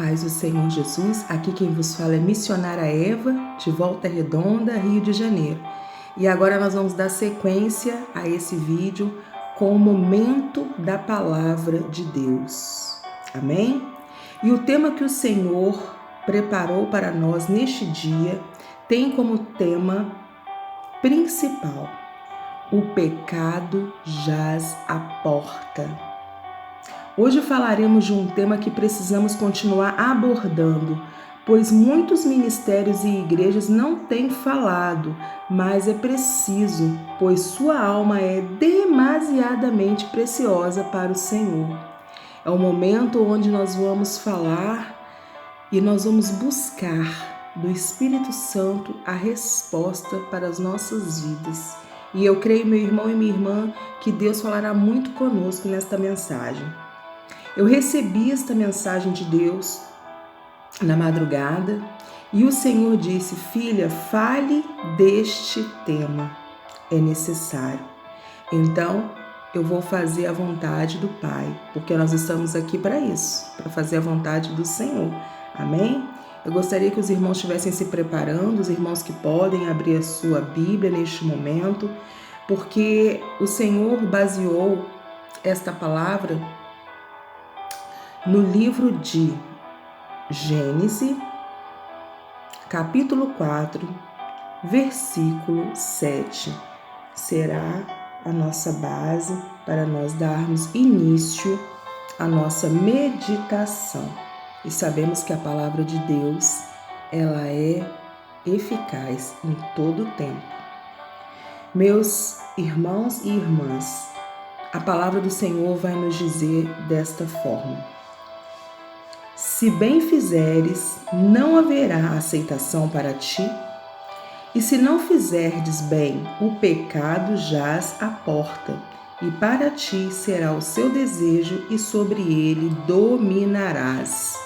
paz do Senhor Jesus, aqui quem vos fala é missionária Eva, de Volta Redonda, Rio de Janeiro. E agora nós vamos dar sequência a esse vídeo com o momento da palavra de Deus. Amém? E o tema que o Senhor preparou para nós neste dia tem como tema principal: o pecado jaz à porta. Hoje falaremos de um tema que precisamos continuar abordando, pois muitos ministérios e igrejas não têm falado, mas é preciso, pois sua alma é demasiadamente preciosa para o Senhor. É o momento onde nós vamos falar e nós vamos buscar do Espírito Santo a resposta para as nossas vidas. E eu creio, meu irmão e minha irmã, que Deus falará muito conosco nesta mensagem. Eu recebi esta mensagem de Deus na madrugada e o Senhor disse: filha, fale deste tema, é necessário. Então, eu vou fazer a vontade do Pai, porque nós estamos aqui para isso, para fazer a vontade do Senhor. Amém? Eu gostaria que os irmãos estivessem se preparando, os irmãos que podem abrir a sua Bíblia neste momento, porque o Senhor baseou esta palavra no livro de Gênesis, capítulo 4, versículo 7. Será a nossa base para nós darmos início à nossa meditação. E sabemos que a palavra de Deus, ela é eficaz em todo o tempo. Meus irmãos e irmãs, a palavra do Senhor vai nos dizer desta forma: se bem fizeres, não haverá aceitação para ti, e se não fizerdes bem, o pecado jaz à porta, e para ti será o seu desejo, e sobre ele dominarás.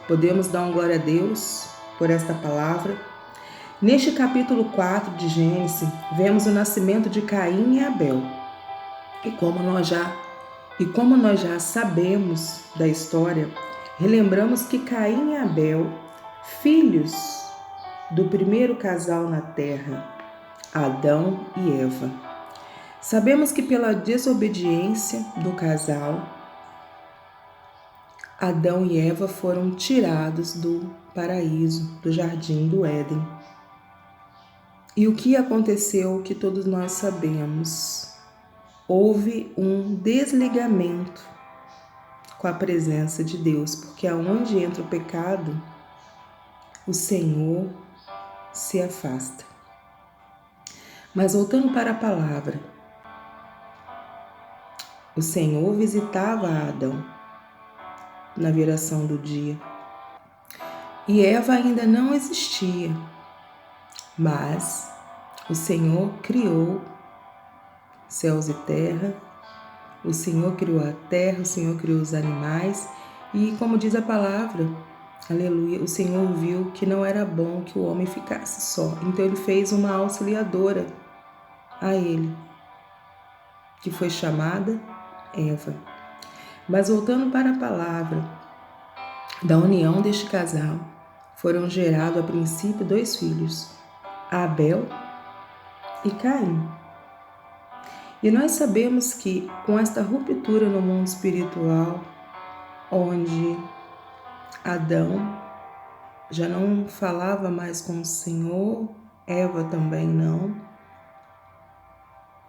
Podemos dar uma glória a Deus por esta palavra? Neste capítulo 4 de Gênesis, vemos o nascimento de Caim e Abel. E como nós já sabemos da história, relembramos que Caim e Abel, filhos do primeiro casal na terra, Adão e Eva. Sabemos que pela desobediência do casal, Adão e Eva foram tirados do paraíso, do jardim do Éden. E o que aconteceu, que todos nós sabemos? Houve um desligamento com a presença de Deus, porque aonde entra o pecado, o Senhor se afasta. Mas voltando para a palavra, o Senhor visitava Adão na viração do dia, e Eva ainda não existia, mas o Senhor criou céus e terra, o Senhor criou a terra, o Senhor criou os animais, e como diz a palavra, aleluia, o Senhor viu que não era bom que o homem ficasse só. Então ele fez uma auxiliadora a ele, que foi chamada Eva. Mas voltando para a palavra, da união deste casal, foram gerados a princípio 2 filhos, Abel e Caim. E nós sabemos que com esta ruptura no mundo espiritual, onde Adão já não falava mais com o Senhor, Eva também não,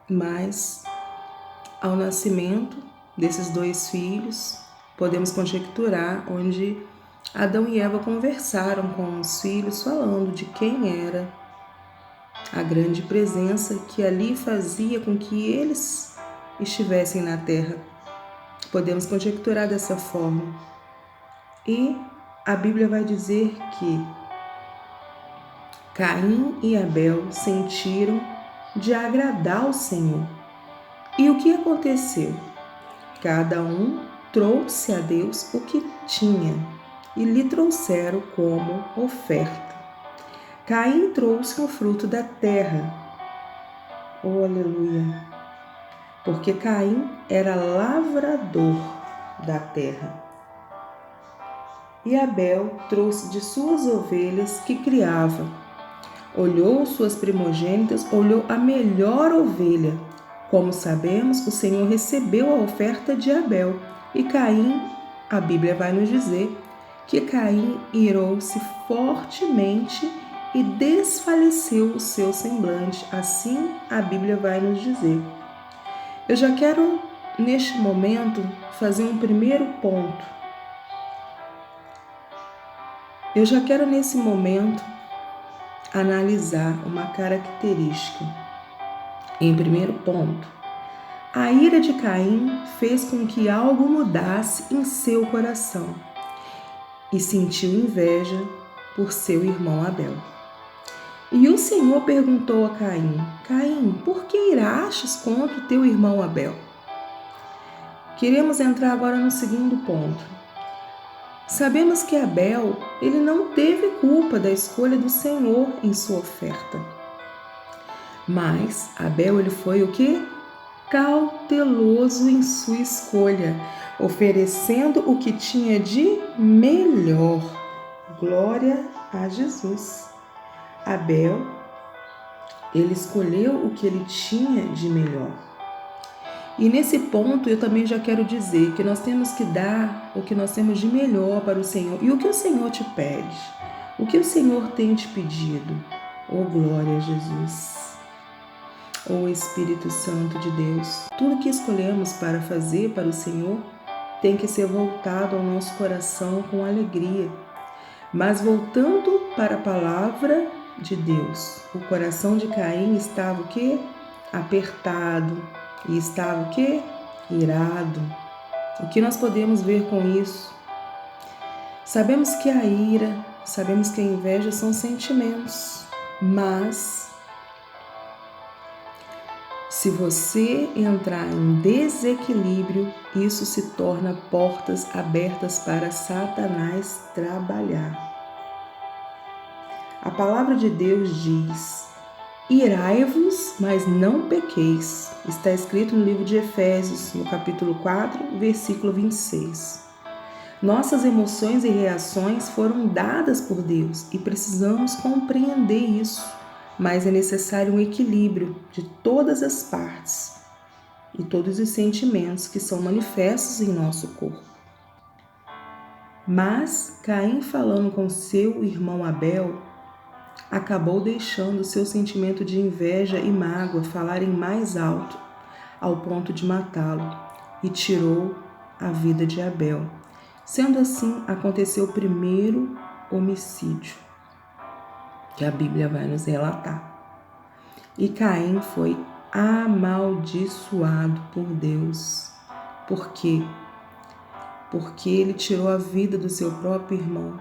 mas ao nascimento desses 2 filhos, podemos conjecturar onde Adão e Eva conversaram com os filhos, falando de quem era a grande presença que ali fazia com que eles estivessem na terra. Podemos conjecturar dessa forma. E a Bíblia vai dizer que Caim e Abel sentiram de agradar ao Senhor. E o que aconteceu? Cada um trouxe a Deus o que tinha e lhe trouxeram como oferta. Caim trouxe o fruto da terra. Oh, aleluia! Porque Caim era lavrador da terra. e Abel trouxe de suas ovelhas que criava. Olhou suas primogênitas, olhou a melhor ovelha. Como sabemos, o Senhor recebeu a oferta de Abel. E Caim, a Bíblia vai nos dizer que Caim irou-se fortemente e desfaleceu o seu semblante. Assim a Bíblia vai nos dizer. Eu já quero, neste momento, fazer um primeiro ponto. Eu já quero, nesse momento, analisar uma característica. Em primeiro ponto, a ira de Caim fez com que algo mudasse em seu coração e sentiu inveja por seu irmão Abel. E o Senhor perguntou a Caim: Caim, por que irastes contra o teu irmão Abel? Queremos entrar agora no segundo ponto. Sabemos que Abel, ele não teve culpa da escolha do Senhor em sua oferta. Mas Abel, ele foi o quê? Cauteloso em sua escolha, oferecendo o que tinha de melhor. Glória a Jesus. Abel, ele escolheu o que ele tinha de melhor. E nesse ponto eu também já quero dizer que nós temos que dar o que nós temos de melhor para o Senhor. E o que o Senhor te pede? O que o Senhor tem te pedido? Oh, glória a Jesus. Oh, Espírito Santo de Deus. Tudo que escolhemos para fazer para o Senhor tem que ser voltado ao nosso coração com alegria. Mas voltando para a palavra de Deus, o coração de Caim estava o quê? Apertado. E estava o quê? Irado. O que nós podemos ver com isso? Sabemos que a ira, sabemos que a inveja são sentimentos, mas se você entrar em desequilíbrio, isso se torna portas abertas para Satanás trabalhar. A palavra de Deus diz: irai-vos, mas não pequeis. Está escrito no livro de Efésios, no capítulo 4, versículo 26. Nossas emoções e reações foram dadas por Deus e precisamos compreender isso, mas é necessário um equilíbrio de todas as partes e todos os sentimentos que são manifestos em nosso corpo. Mas Caim, falando com seu irmão Abel, acabou deixando seu sentimento de inveja e mágoa falarem mais alto, ao ponto de matá-lo, e tirou a vida de Abel. Sendo assim, aconteceu o primeiro homicídio que a Bíblia vai nos relatar. E Caim foi amaldiçoado por Deus. Por quê? Porque ele tirou a vida do seu próprio irmão.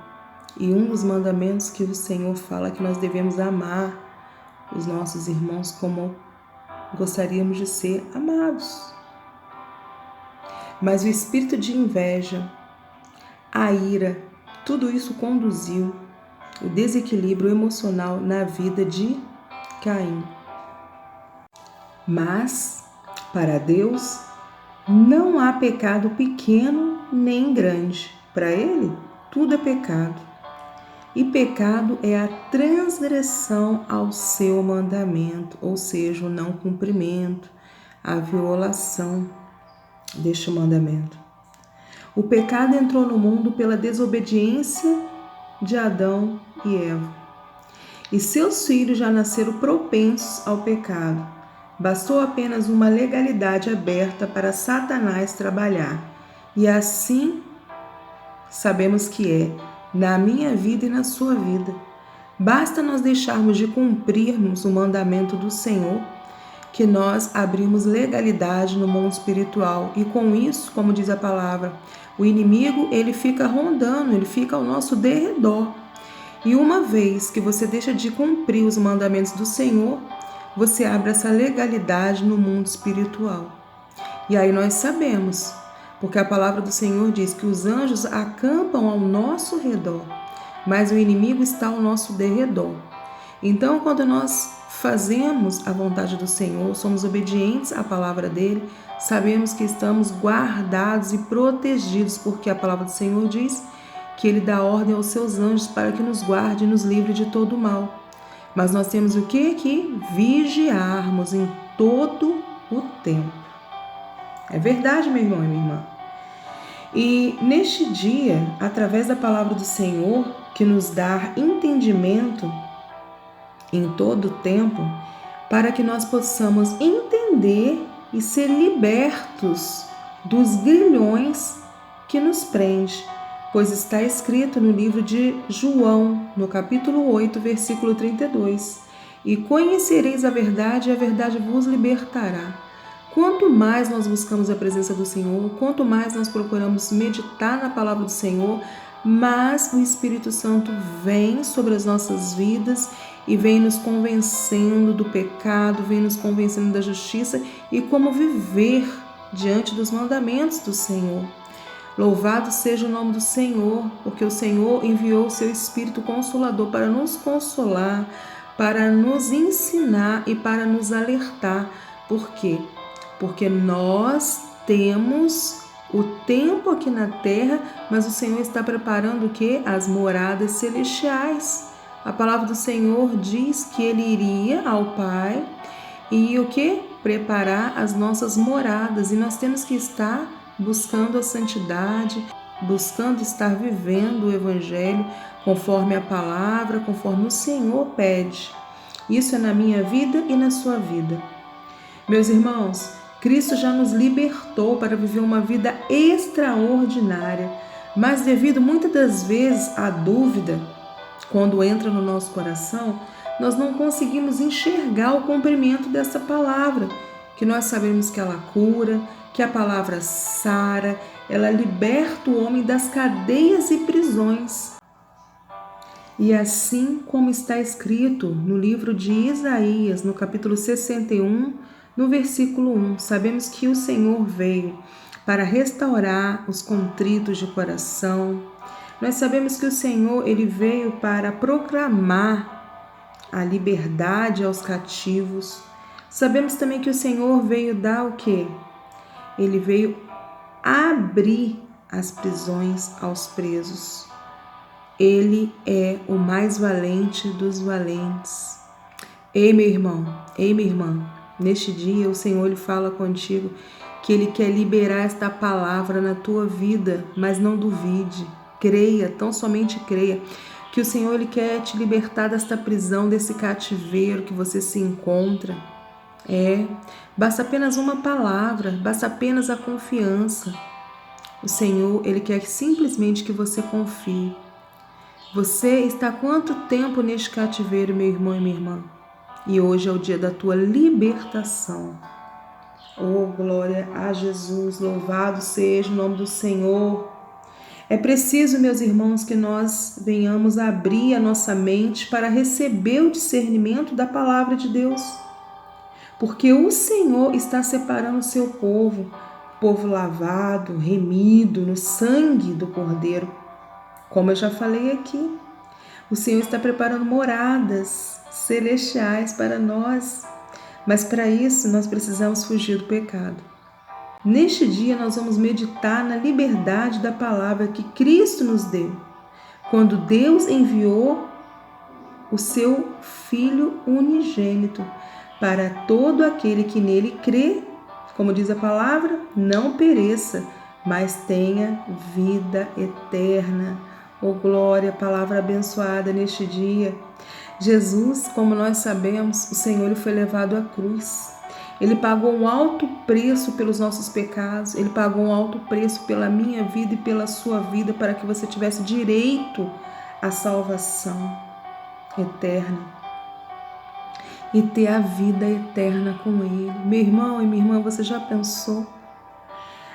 E um dos mandamentos que o Senhor fala é que nós devemos amar os nossos irmãos como gostaríamos de ser amados. Mas o espírito de inveja, a ira, tudo isso conduziu o desequilíbrio emocional na vida de Caim. Mas, para Deus, não há pecado pequeno nem grande. Para Ele, tudo é pecado. E pecado é a transgressão ao seu mandamento, ou seja, o não cumprimento, a violação deste mandamento. O pecado entrou no mundo pela desobediência de Adão e Eva. E seus filhos já nasceram propensos ao pecado. Bastou apenas uma legalidade aberta para Satanás trabalhar. E assim sabemos que é na minha vida e na sua vida. Basta nós deixarmos de cumprirmos o mandamento do Senhor, que nós abrimos legalidade no mundo espiritual. E com isso, como diz a palavra, o inimigo, ele fica rondando, ele fica ao nosso derredor. E uma vez que você deixa de cumprir os mandamentos do Senhor, você abre essa legalidade no mundo espiritual. E aí nós sabemos, porque a palavra do Senhor diz que os anjos acampam ao nosso redor, mas o inimigo está ao nosso derredor. Então, quando nós fazemos a vontade do Senhor, somos obedientes à palavra dele, sabemos que estamos guardados e protegidos, porque a palavra do Senhor diz que Ele dá ordem aos seus anjos para que nos guarde e nos livre de todo o mal. Mas nós temos o quê? Que vigiarmos em todo o tempo. É verdade, meu irmão e minha irmã. E neste dia, através da palavra do Senhor, que nos dá entendimento em todo o tempo, para que nós possamos entender e ser libertos dos grilhões que nos prende, pois está escrito no livro de João, no capítulo 8, versículo 32, e conhecereis a verdade e a verdade vos libertará. Quanto mais nós buscamos a presença do Senhor, quanto mais nós procuramos meditar na palavra do Senhor, mais o Espírito Santo vem sobre as nossas vidas e vem nos convencendo do pecado, vem nos convencendo da justiça e como viver diante dos mandamentos do Senhor. Louvado seja o nome do Senhor, porque o Senhor enviou o seu Espírito Consolador para nos consolar, para nos ensinar e para nos alertar. Por quê? Porque nós temos o tempo aqui na terra, mas o Senhor está preparando o quê? As moradas celestiais. A palavra do Senhor diz que Ele iria ao Pai e o quê? Preparar as nossas moradas. E nós temos que estar buscando a santidade, buscando estar vivendo o Evangelho conforme a palavra, conforme o Senhor pede. Isso é na minha vida e na sua vida. Meus irmãos, Cristo já nos libertou para viver uma vida extraordinária, mas devido muitas das vezes à dúvida, quando entra no nosso coração, nós não conseguimos enxergar o cumprimento dessa palavra, que nós sabemos que ela cura, que a palavra sara, ela liberta o homem das cadeias e prisões. E assim como está escrito no livro de Isaías, no capítulo 61, no versículo 1, sabemos que o Senhor veio para restaurar os contritos de coração. Nós sabemos que o Senhor, Ele veio para proclamar a liberdade aos cativos. Sabemos também que o Senhor veio dar o quê? Ele veio abrir as prisões aos presos. Ele é o mais valente dos valentes. Ei, meu irmão, ei, minha irmã, neste dia o Senhor Ele fala contigo que Ele quer liberar esta palavra na tua vida, mas não duvide, creia, tão somente creia, que o Senhor Ele quer te libertar desta prisão, desse cativeiro que você se encontra. Basta apenas uma palavra, basta apenas a confiança. O Senhor, Ele quer simplesmente que você confie. Você está há quanto tempo neste cativeiro, meu irmão e minha irmã? E hoje é o dia da tua libertação. Oh, glória a Jesus, louvado seja o nome do Senhor. É preciso, meus irmãos, que nós venhamos abrir a nossa mente para receber o discernimento da palavra de Deus. Porque o Senhor está separando o seu povo, povo lavado, remido no sangue do Cordeiro. Como eu já falei aqui, o Senhor está preparando moradas celestiais para nós, mas para isso nós precisamos fugir do pecado. Neste dia nós vamos meditar na liberdade da palavra que Cristo nos deu, quando Deus enviou o seu Filho unigênito para todo aquele que nele crê, como diz a palavra, não pereça, mas tenha vida eterna. Oh glória, palavra abençoada neste dia. Jesus, como nós sabemos, o Senhor Ele foi levado à cruz. Ele pagou um alto preço pelos nossos pecados, Ele pagou um alto preço pela minha vida e pela sua vida, para que você tivesse direito à salvação eterna e ter a vida eterna com Ele. Meu irmão e minha irmã, você já pensou?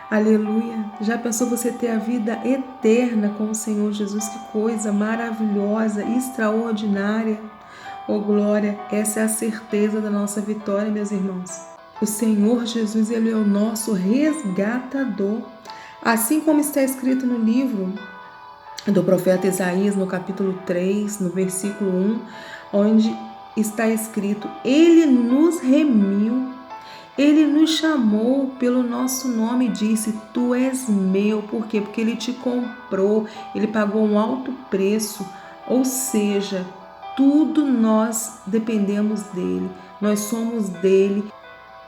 Aleluia! Já pensou você ter a vida eterna com o Senhor Jesus? Que coisa maravilhosa, extraordinária! Oh glória! Essa é a certeza da nossa vitória, meus irmãos. O Senhor Jesus, Ele é o nosso resgatador. Assim como está escrito no livro do profeta Isaías, no capítulo 3, no versículo 1, onde está escrito: Ele nos remiu, Ele nos chamou pelo nosso nome e disse: Tu és meu. Por quê? Porque Ele te comprou, Ele pagou um alto preço. Ou seja, tudo nós dependemos dEle, nós somos dEle.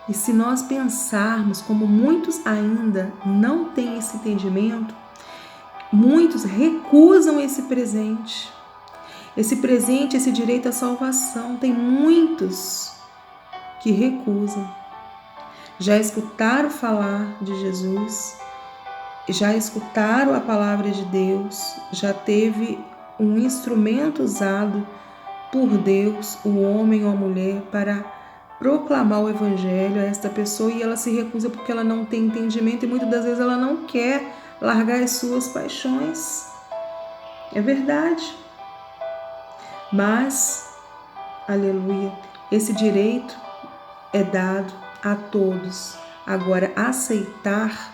E se nós pensarmos como muitos ainda não têm esse entendimento, muitos recusam esse presente, esse direito à salvação. Tem muitos que recusam. Já escutaram falar de Jesus, já escutaram a palavra de Deus, já teve um instrumento usado por Deus, o homem ou a mulher, para proclamar o evangelho a esta pessoa, e ela se recusa porque ela não tem entendimento e muitas das vezes ela não quer largar as suas paixões. É verdade. Mas, aleluia, esse direito é dado a todos. Agora, aceitar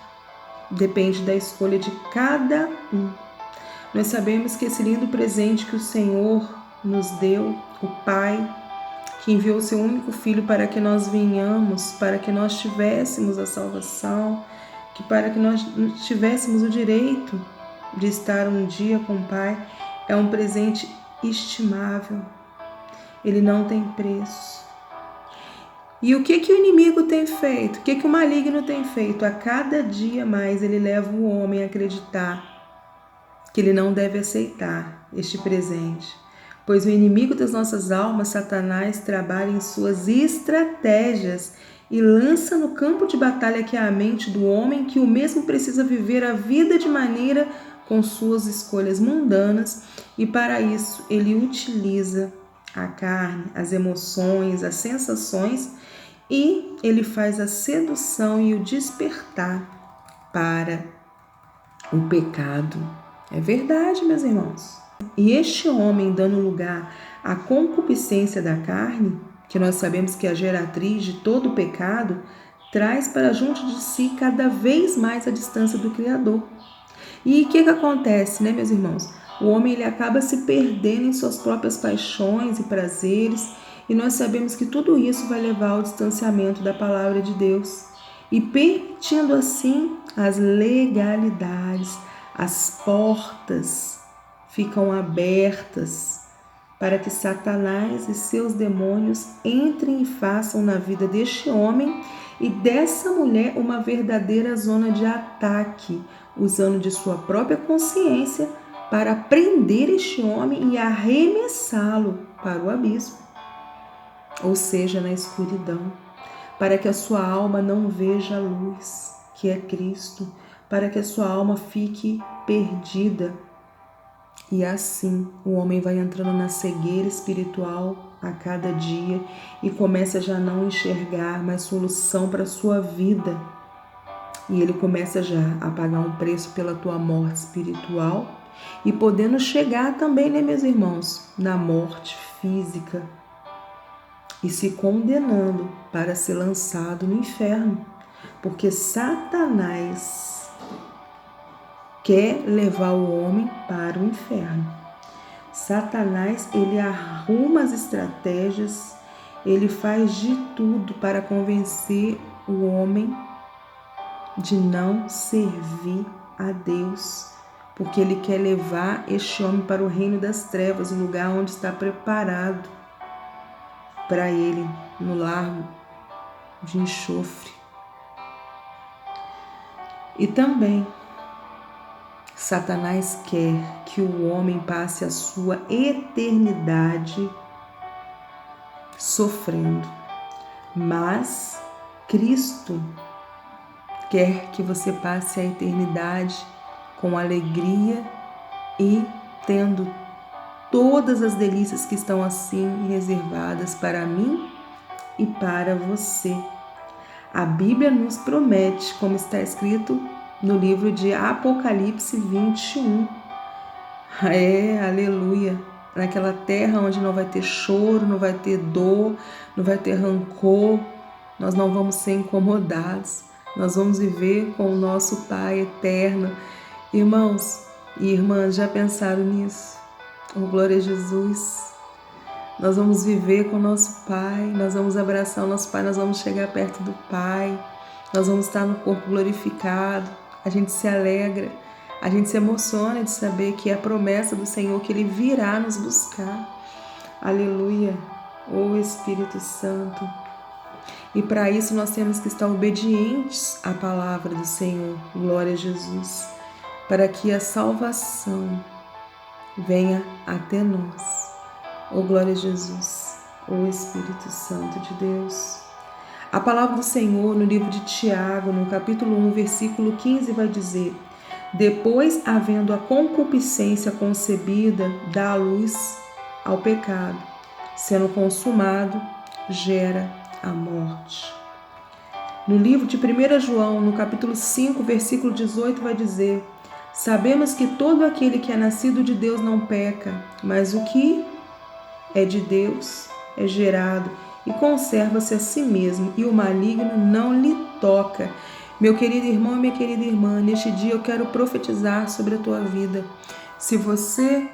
depende da escolha de cada um. Nós sabemos que esse lindo presente que o Senhor nos deu, o Pai, que enviou o seu único Filho para que nós venhamos, para que nós tivéssemos a salvação, que para que nós tivéssemos o direito de estar um dia com o Pai, é um presente estimável. Ele não tem preço. E o que o inimigo tem feito? O que o maligno tem feito? A cada dia mais ele leva o homem a acreditar que ele não deve aceitar este presente. Pois o inimigo das nossas almas, Satanás, trabalha em suas estratégias e lança no campo de batalha que é a mente do homem, que o mesmo precisa viver a vida de maneira com suas escolhas mundanas, e para isso ele utiliza a carne, as emoções, as sensações, e ele faz a sedução e o despertar para o pecado. É verdade, meus irmãos. E este homem, dando lugar à concupiscência da carne, que nós sabemos que é a geratriz de todo o pecado, traz para junto de si cada vez mais a distância do Criador. E o que acontece, né, meus irmãos? O homem ele acaba se perdendo em suas próprias paixões e prazeres, e nós sabemos que tudo isso vai levar ao distanciamento da palavra de Deus, e permitindo assim as legalidades, as portas ficam abertas para que Satanás e seus demônios entrem e façam na vida deste homem e dessa mulher uma verdadeira zona de ataque, usando de sua própria consciência para prender este homem e arremessá-lo para o abismo, ou seja, na escuridão, para que a sua alma não veja a luz, que é Cristo, para que a sua alma fique perdida. E assim o homem vai entrando na cegueira espiritual a cada dia e começa já a não enxergar mais solução para a sua vida. E ele começa já a pagar um preço pela tua morte espiritual e podendo chegar também, né, meus irmãos, na morte física e se condenando para ser lançado no inferno, porque Satanás quer levar o homem para o inferno. Satanás, ele arruma as estratégias, ele faz de tudo para convencer o homem de não servir a Deus, porque ele quer levar este homem para o reino das trevas, o lugar onde está preparado para ele, no lago de enxofre. E também Satanás quer que o homem passe a sua eternidade sofrendo, mas Cristo quer que você passe a eternidade com alegria e tendo todas as delícias que estão assim reservadas para mim e para você. A Bíblia nos promete, como está escrito no livro de Apocalipse 21. Aleluia! Naquela terra onde não vai ter choro, não vai ter dor, não vai ter rancor, nós não vamos ser incomodados, nós vamos viver com o nosso Pai eterno. Irmãos e irmãs, já pensaram nisso? Oh, glória a Jesus! Nós vamos viver com o nosso Pai, nós vamos abraçar o nosso Pai, nós vamos chegar perto do Pai, nós vamos estar no corpo glorificado. A gente se alegra, a gente se emociona de saber que é a promessa do Senhor que Ele virá nos buscar. Aleluia, ô Espírito Santo. E para isso nós temos que estar obedientes à palavra do Senhor, glória a Jesus, para que a salvação venha até nós. Ô glória a Jesus, ô Espírito Santo de Deus. A palavra do Senhor no livro de Tiago, no capítulo 1, versículo 15, vai dizer: depois, havendo a concupiscência concebida, dá a luz ao pecado, sendo consumado, gera a morte. No livro de 1 João, no capítulo 5, versículo 18, vai dizer: sabemos que todo aquele que é nascido de Deus não peca, mas o que é de Deus é gerado e conserva-se a si mesmo, e o maligno não lhe toca. Meu querido irmão e minha querida irmã, neste dia eu quero profetizar sobre a tua vida. Se você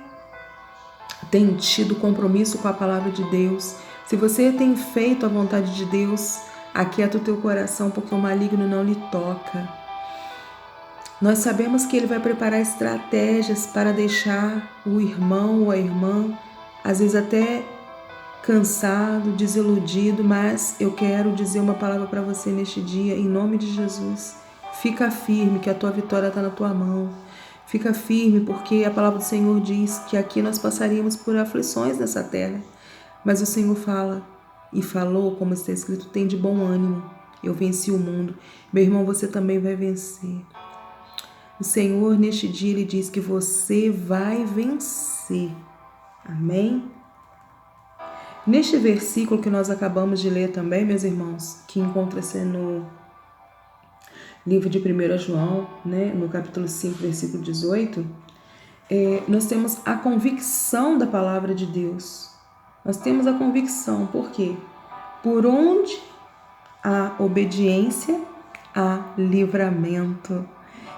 tem tido compromisso com a palavra de Deus, se você tem feito a vontade de Deus, aquieta o teu coração, porque o maligno não lhe toca. Nós sabemos que ele vai preparar estratégias para deixar o irmão ou a irmã, às vezes até cansado, desiludido, mas eu quero dizer uma palavra para você neste dia, em nome de Jesus. Fica firme, que a tua vitória está na tua mão. Fica firme, porque a palavra do Senhor diz que aqui nós passaríamos por aflições nessa terra. Mas o Senhor fala e falou, como está escrito: tem de bom ânimo, eu venci o mundo. Meu irmão, você também vai vencer. O Senhor, neste dia, Ele diz que você vai vencer. Amém? Neste versículo que nós acabamos de ler também, meus irmãos, que encontra-se no livro de 1 João, né, no capítulo 5, versículo 18, nós temos a convicção da palavra de Deus. Nós temos a convicção, por quê? Por onde há obediência, há livramento.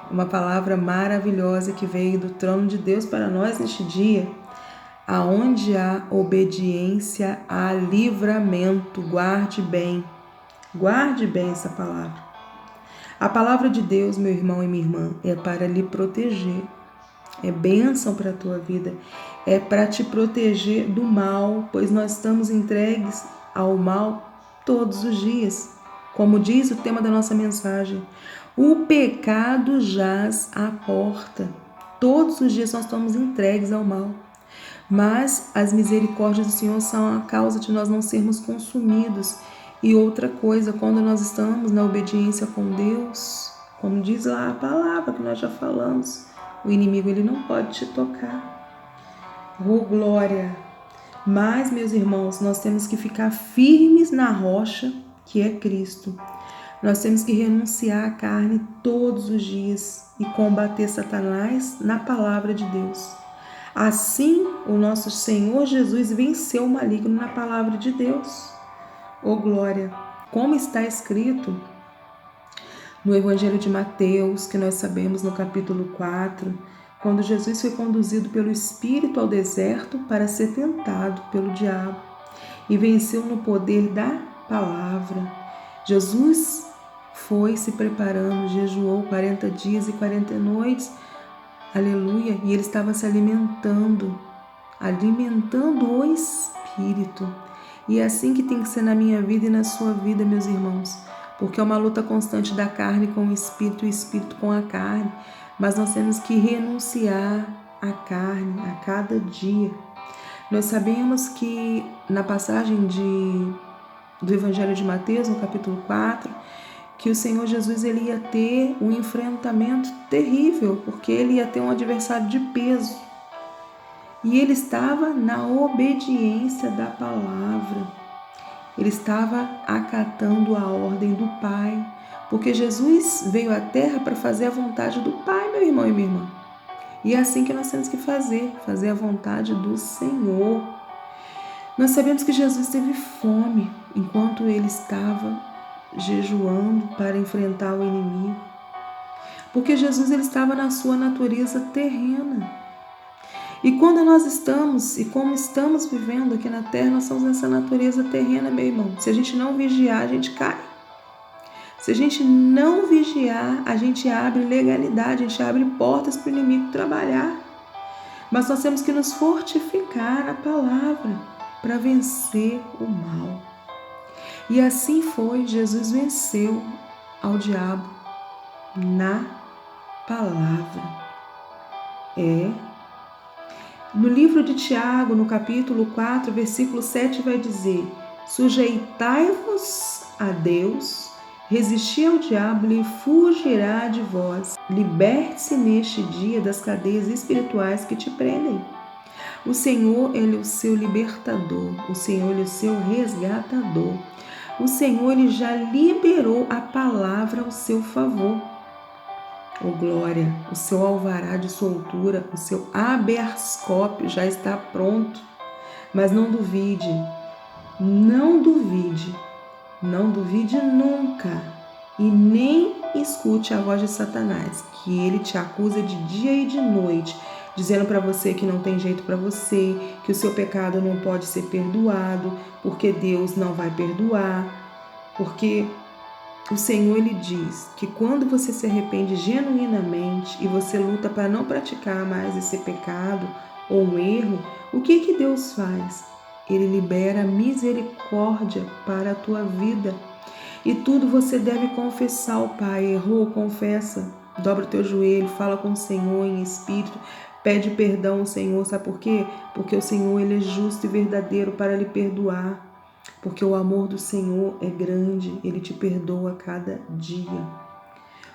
Uma palavra maravilhosa que veio do trono de Deus para nós neste dia. Aonde há obediência, há livramento. Guarde bem essa palavra. A palavra de Deus, meu irmão e minha irmã, é para lhe proteger. É bênção para a tua vida. É para te proteger do mal, pois nós estamos entregues ao mal todos os dias. Como diz o tema da nossa mensagem, o pecado jaz à porta. Todos os dias nós estamos entregues ao mal. Mas as misericórdias do Senhor são a causa de nós não sermos consumidos. E outra coisa, quando nós estamos na obediência com Deus, como diz lá a palavra que nós já falamos, o inimigo ele não pode te tocar. Oh, glória! Mas, meus irmãos, nós temos que ficar firmes na rocha que é Cristo. Nós temos que renunciar à carne todos os dias e combater Satanás na palavra de Deus. Assim, o nosso Senhor Jesus venceu o maligno na palavra de Deus. Oh, glória! Como está escrito no Evangelho de Mateus, que nós sabemos no capítulo 4, quando Jesus foi conduzido pelo Espírito ao deserto para ser tentado pelo diabo e venceu no poder da palavra. Jesus foi se preparando, jejuou 40 dias e 40 noites, aleluia, e ele estava se alimentando o Espírito. E é assim que tem que ser na minha vida e na sua vida, meus irmãos, porque é uma luta constante da carne com o Espírito e o Espírito com a carne, mas nós temos que renunciar à carne a cada dia. Nós sabemos que na passagem do Evangelho de Mateus, no capítulo 4, que o Senhor Jesus ele ia ter um enfrentamento terrível, porque ele ia ter um adversário de peso. E ele estava na obediência da palavra. Ele estava acatando a ordem do Pai, porque Jesus veio à terra para fazer a vontade do Pai, meu irmão e minha irmã. E é assim que nós temos que fazer a vontade do Senhor. Nós sabemos que Jesus teve fome enquanto ele estava jejuando para enfrentar o inimigo, porque Jesus ele estava na sua natureza terrena. E quando nós estamos, e como estamos vivendo aqui na Terra, nós somos nessa natureza terrena, meu irmão. Se a gente não vigiar, a gente cai. Se a gente não vigiar, a gente abre legalidade, a gente abre portas para o inimigo trabalhar. Mas nós temos que nos fortificar na palavra para vencer o mal. E assim foi, Jesus venceu ao diabo na palavra. No livro de Tiago, no capítulo 4, versículo 7, vai dizer: sujeitai-vos a Deus, resisti ao diabo, ele fugirá de vós. Liberte-se neste dia das cadeias espirituais que te prendem. O Senhor, Ele é o seu libertador. O Senhor, Ele é o seu resgatador. O Senhor, Ele já liberou a palavra ao seu favor. Oh glória, o seu alvará de soltura, o seu habeas corpus já está pronto. Mas não duvide, não duvide, não duvide nunca e nem escute a voz de Satanás, que ele te acusa de dia e de noite, dizendo para você que não tem jeito para você, que o seu pecado não pode ser perdoado, porque Deus não vai perdoar, porque o Senhor, Ele diz que quando você se arrepende genuinamente e você luta para não praticar mais esse pecado ou um erro, o que Deus faz? Ele libera misericórdia para a tua vida. E tudo você deve confessar ao Pai. Errou, confessa. Dobra o teu joelho, fala com o Senhor em espírito. Pede perdão ao Senhor. Sabe por quê? Porque o Senhor, Ele é justo e verdadeiro para lhe perdoar. Porque o amor do Senhor é grande, Ele te perdoa a cada dia.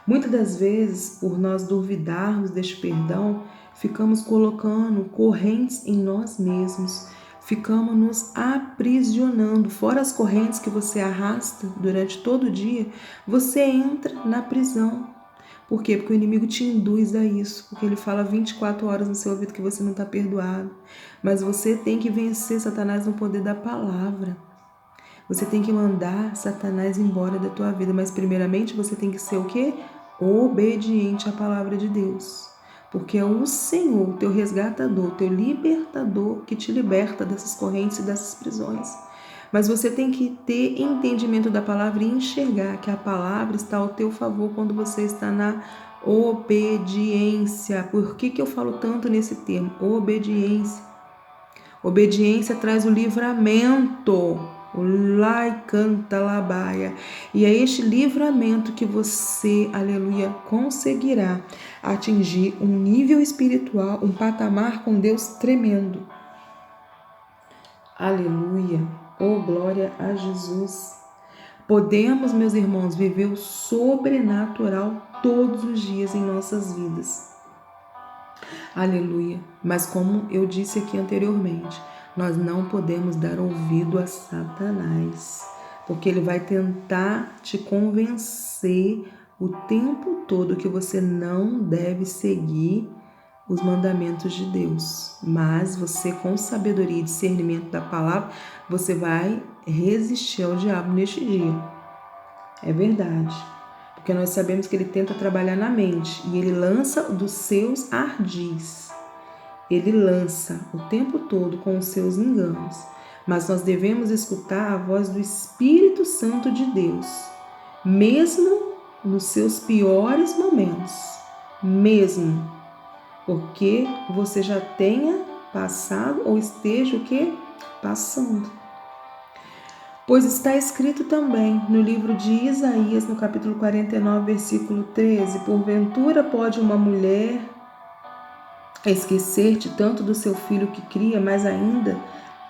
Muitas das vezes, por nós duvidarmos deste perdão, ficamos colocando correntes em nós mesmos, ficamos nos aprisionando. Fora as correntes que você arrasta durante todo o dia, você entra na prisão. Por quê? Porque o inimigo te induz a isso, porque ele fala 24 horas no seu ouvido que você não está perdoado. Mas você tem que vencer Satanás no poder da palavra. Você tem que mandar Satanás embora da tua vida, mas primeiramente você tem que ser o quê? Obediente à palavra de Deus. Porque é o Senhor, teu resgatador, teu libertador, que te liberta dessas correntes e dessas prisões. Mas você tem que ter entendimento da palavra e enxergar que a palavra está ao teu favor quando você está na obediência. Por que eu falo tanto nesse termo? Obediência. Obediência traz o livramento. O Lai Canta Labaia. E é este livramento que você, aleluia, conseguirá atingir um nível espiritual, um patamar com Deus tremendo. Aleluia. Oh, glória a Jesus. Podemos, meus irmãos, viver o sobrenatural todos os dias em nossas vidas. Aleluia. Mas como eu disse aqui anteriormente, nós não podemos dar ouvido a Satanás, porque ele vai tentar te convencer o tempo todo que você não deve seguir os mandamentos de Deus. Mas você, com sabedoria e discernimento da palavra, você vai resistir ao diabo neste dia. É verdade. Porque nós sabemos que ele tenta trabalhar na mente e ele lança dos seus ardis. Ele lança o tempo todo com os seus enganos, mas nós devemos escutar a voz do Espírito Santo de Deus, mesmo nos seus piores momentos, mesmo porque você já tenha passado ou esteja o quê? Passando. Pois está escrito também no livro de Isaías, no capítulo 49, versículo 13, porventura pode uma mulher esquecer-te tanto do seu filho que cria, mas ainda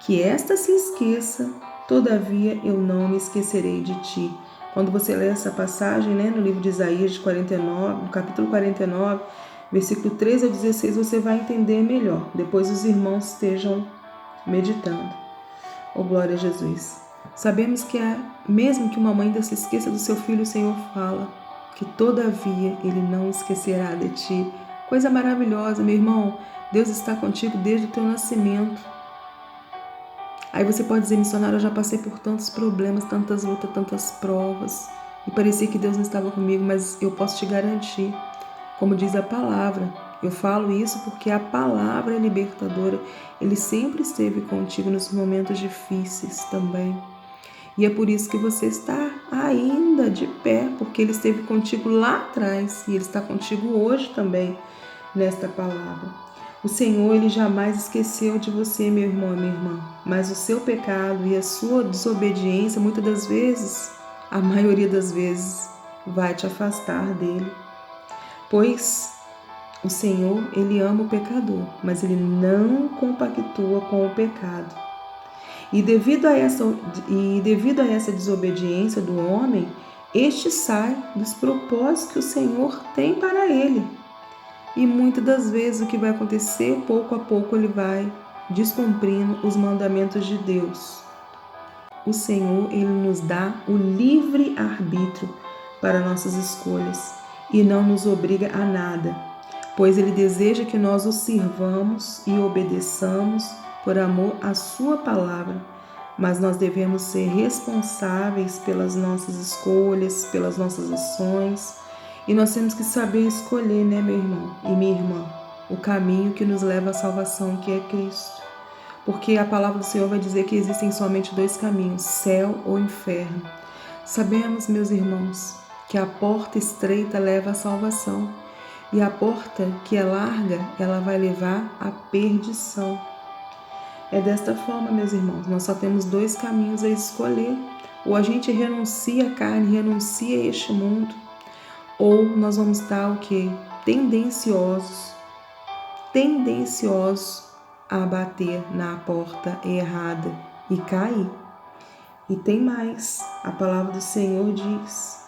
que esta se esqueça, todavia eu não me esquecerei de ti. Quando você lê essa passagem, no livro de Isaías, de 49, no capítulo 49, versículo 13 ao 16, você vai entender melhor. Depois os irmãos estejam meditando. Oh, glória a Jesus. Sabemos que mesmo que uma mãe ainda se esqueça do seu filho, o Senhor fala que todavia ele não esquecerá de ti. Coisa maravilhosa, meu irmão. Deus está contigo desde o teu nascimento. Aí você pode dizer, missionário, eu já passei por tantos problemas, tantas lutas, tantas provas. E parecia que Deus não estava comigo, mas eu posso te garantir, como diz a palavra, Eu falo isso porque a palavra é libertadora. Ele sempre esteve contigo nos momentos difíceis também. E é por isso que você está ainda de pé, porque ele esteve contigo lá atrás e ele está contigo hoje também nesta palavra. O Senhor, ele jamais esqueceu de você, meu irmão e minha irmã, mas o seu pecado e a sua desobediência, muitas das vezes, a maioria das vezes, vai te afastar dele. Pois o Senhor, ele ama o pecador, mas ele não compactua com o pecado. E devido a essa desobediência do homem, este sai dos propósitos que o Senhor tem para ele. E muitas das vezes o que vai acontecer, pouco a pouco ele vai descumprindo os mandamentos de Deus. O Senhor, ele nos dá o livre arbítrio para nossas escolhas e não nos obriga a nada, pois ele deseja que nós o sirvamos e obedeçamos por amor à sua palavra. Mas nós devemos ser responsáveis pelas nossas escolhas, pelas nossas ações. E nós temos que saber escolher, né, meu irmão e minha irmã, o caminho que nos leva à salvação, que é Cristo. Porque a palavra do Senhor vai dizer que existem somente dois caminhos, céu ou inferno. Sabemos, meus irmãos, que a porta estreita leva à salvação. E a porta que é larga, ela vai levar à perdição. É desta forma, meus irmãos, nós só temos dois caminhos a escolher. Ou a gente renuncia à carne, renuncia a este mundo, ou nós vamos estar o quê? Tendenciosos a bater na porta errada e cair. E tem mais, a palavra do Senhor diz,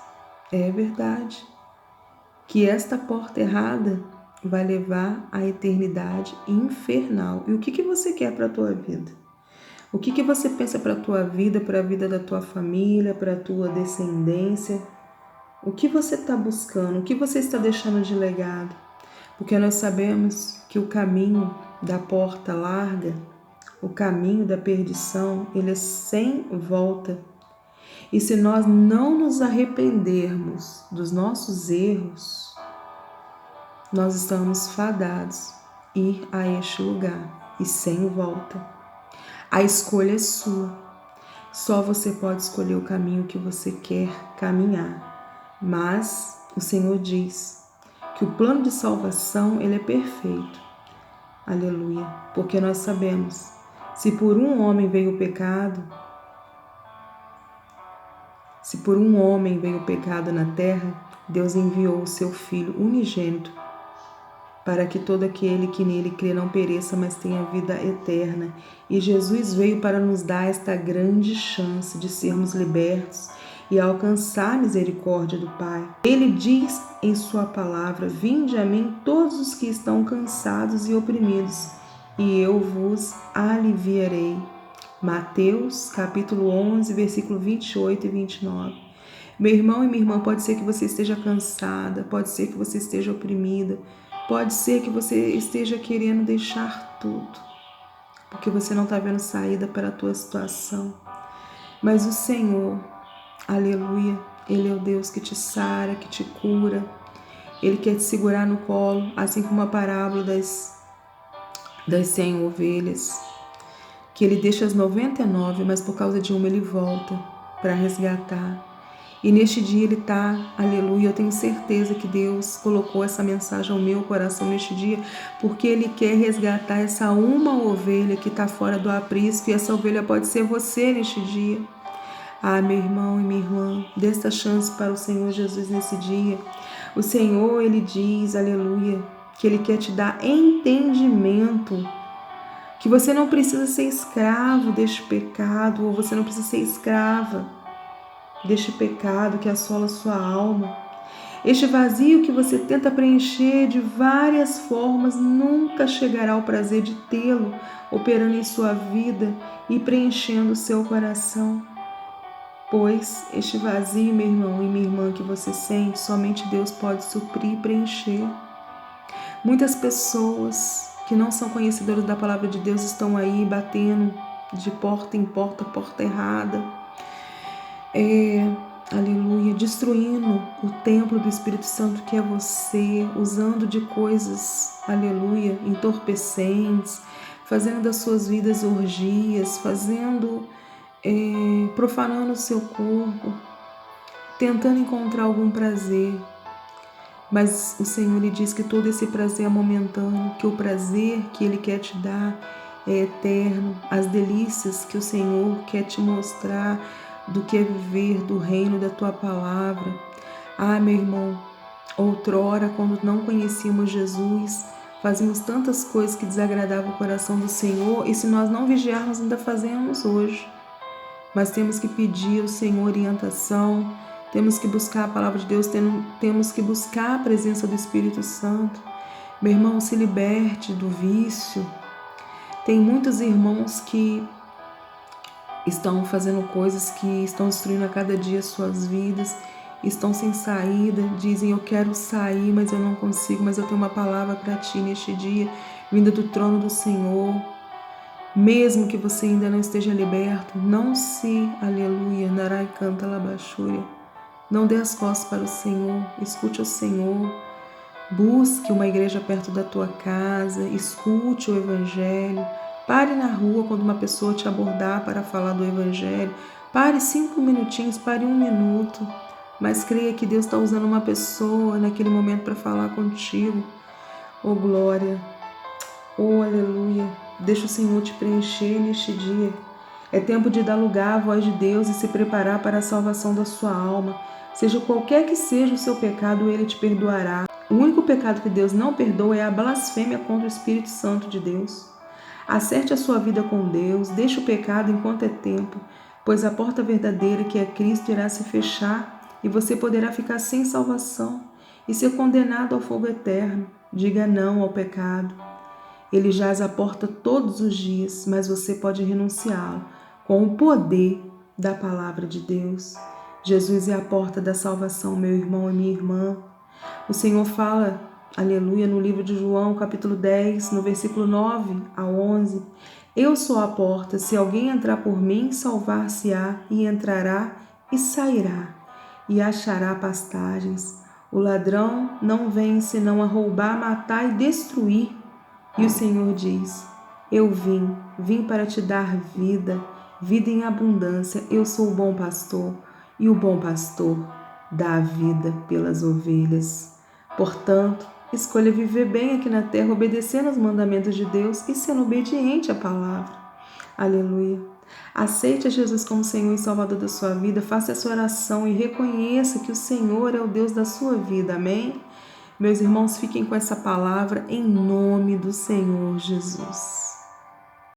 é verdade, que esta porta errada vai levar à eternidade infernal. E o que você quer para a tua vida? O que você pensa para a tua vida, para a vida da tua família, para a tua descendência? O que você está buscando? O que você está deixando de legado? Porque nós sabemos que o caminho da porta larga, o caminho da perdição, ele é sem volta. E se nós não nos arrependermos dos nossos erros, nós estamos fadados a ir a este lugar e sem volta. A escolha é sua. Só você pode escolher o caminho que você quer caminhar. Mas o Senhor diz que o plano de salvação, ele é perfeito. Aleluia. Porque nós sabemos, se por um homem veio o pecado, na terra, Deus enviou o seu Filho unigênito para que todo aquele que nele crê não pereça, mas tenha vida eterna. E Jesus veio para nos dar esta grande chance de sermos libertos e alcançar a misericórdia do Pai. Ele diz em sua palavra: vinde a mim todos os que estão cansados e oprimidos, e eu vos aliviarei. Mateus capítulo 11, versículo 28 e 29. Meu irmão e minha irmã, pode ser que você esteja cansada, pode ser que você esteja oprimida, pode ser que você esteja querendo deixar tudo, porque você não está vendo saída para a tua situação. Mas o Senhor, aleluia, Ele é o Deus que te sara, que te cura. Ele quer te segurar no colo, assim como a parábola das 100 ovelhas, que Ele deixa as 99, mas por causa de uma Ele volta para resgatar. E neste dia Ele está, aleluia, eu tenho certeza que Deus colocou essa mensagem ao meu coração neste dia, porque Ele quer resgatar essa uma ovelha que está fora do aprisco, e essa ovelha pode ser você neste dia. Ah, meu irmão e minha irmã, dê essa chance para o Senhor Jesus nesse dia. O Senhor, Ele diz, aleluia, que Ele quer te dar entendimento, que você não precisa ser escravo deste pecado, ou você não precisa ser escrava deste pecado que assola sua alma. Este vazio que você tenta preencher de várias formas nunca chegará ao prazer de tê-lo operando em sua vida e preenchendo o seu coração. Pois este vazio, meu irmão e minha irmã, que você sente, somente Deus pode suprir e preencher. Muitas pessoas que não são conhecedoras da palavra de Deus estão aí batendo de porta em porta, porta errada. Aleluia, destruindo o templo do Espírito Santo que é você, usando de coisas, aleluia, entorpecentes, fazendo das suas vidas orgias, profanando o seu corpo, tentando encontrar algum prazer. Mas o Senhor lhe diz que todo esse prazer é momentâneo, que o prazer que Ele quer te dar é eterno, as delícias que o Senhor quer te mostrar do que é viver do reino da tua palavra. Ah, meu irmão, outrora, quando não conhecíamos Jesus, fazíamos tantas coisas que desagradavam o coração do Senhor, e se nós não vigiarmos, ainda fazemos hoje. Mas temos que pedir ao Senhor orientação, temos que buscar a palavra de Deus, temos que buscar a presença do Espírito Santo. Meu irmão, se liberte do vício. Tem muitos irmãos que estão fazendo coisas que estão destruindo a cada dia suas vidas, estão sem saída, dizem: eu quero sair, mas eu não consigo, mas eu tenho uma palavra para ti neste dia, vinda do trono do Senhor. Mesmo que você ainda não esteja liberto, aleluia, narai canta labachúria, não dê as costas para o Senhor, escute o Senhor, busque uma igreja perto da tua casa, escute o Evangelho, pare na rua quando uma pessoa te abordar para falar do Evangelho, pare 5 minutinhos, pare 1 minuto, mas creia que Deus está usando uma pessoa naquele momento para falar contigo. Oh glória, oh aleluia, deixa o Senhor te preencher neste dia. É tempo de dar lugar à voz de Deus e se preparar para a salvação da sua alma. Seja qualquer que seja o seu pecado, Ele te perdoará. O único pecado que Deus não perdoa é a blasfêmia contra o Espírito Santo de Deus. Acerte a sua vida com Deus, deixe o pecado enquanto é tempo, pois a porta verdadeira, que é Cristo, irá se fechar e você poderá ficar sem salvação e ser condenado ao fogo eterno. Diga não ao pecado. Ele jaz à porta todos os dias, mas você pode renunciá-lo com o poder da palavra de Deus. Jesus é a porta da salvação, meu irmão e minha irmã. O Senhor fala, aleluia, no livro de João, capítulo 10, no versículo 9 a 11. Eu sou a porta, se alguém entrar por mim, salvar-se-á, e entrará e sairá, e achará pastagens. O ladrão não vem senão a roubar, matar e destruir. E o Senhor diz: eu vim para te dar vida, vida em abundância. Eu sou o bom pastor, e o bom pastor dá a vida pelas ovelhas. Portanto, escolha viver bem aqui na terra, obedecendo aos mandamentos de Deus e sendo obediente à palavra. Aleluia. Aceite a Jesus como Senhor e Salvador da sua vida, faça essa oração e reconheça que o Senhor é o Deus da sua vida. Amém? Meus irmãos, fiquem com essa palavra em nome do Senhor Jesus.